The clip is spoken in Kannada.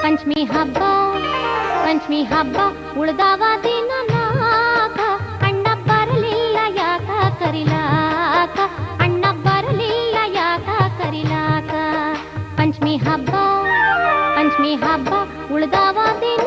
ಪಂಚಮಿ ಹಬ್ಬ ಉಳ್ದಾವ ದಿನ ನಾಕ ಅಣ್ಣ ಬರಲಿಲ್ಲ ಯಾಕ ಕರಿಲಾಕ ಅಣ್ಣ ಬರಲಿಲ್ಲ ಯಾಕ ಕರಿಲಾಕ ಪಂಚಮಿ ಹಬ್ಬ ಉಳ್ದಾವ ದಿನ